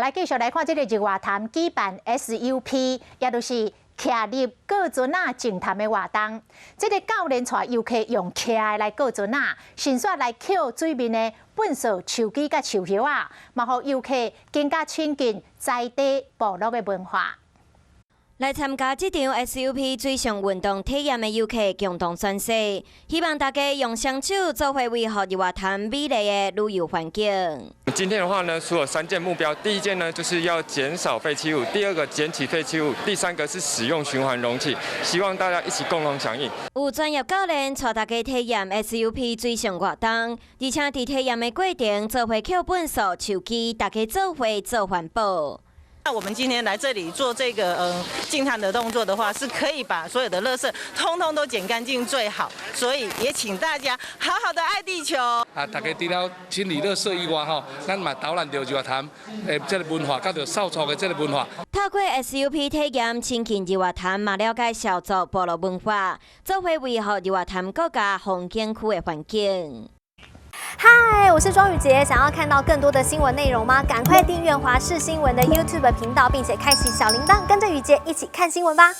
来继续来看这个日月潭举办 SUP， 也就是徛入过船啊净滩的活动。这个教练带游客用徛来过船啊，顺续来捡水面的粪扫、树枝甲树叶啊，嘛互游客更加亲近在地部落的文化。 来参加这场 SUP 水上运动体验的游客共同宣誓，希望大家用双手做伙维护日月潭美丽的旅游环境。今天的话呢，所有3件目标，第一件呢就是要减少废弃物，第二个捡起废弃物，第3个是使用循环容器。希望大家一起共同响应。有专业教练带大家体验 SUP 水上活动，而且在体验的过程做伙捡粪扫、树枝，大家做伙做环保。 那我们今天来这里做这个净滩的动作的话，是可以把所有的垃圾通通都捡干净最好，所以也请大家好好的爱地球。大家除了清理垃圾以外，咱嘛导览到日月潭这个文化，甲着扫除的这个文化。透过 SUP 体验，亲近日月潭，嘛了解小族部落文化，做伙维护日月潭国家风景区的环境。 嗨，我是庄宇杰。想要看到更多的新闻内容吗？赶快订阅华视新闻的 YouTube 频道，并且开启小铃铛，跟着宇杰一起看新闻吧。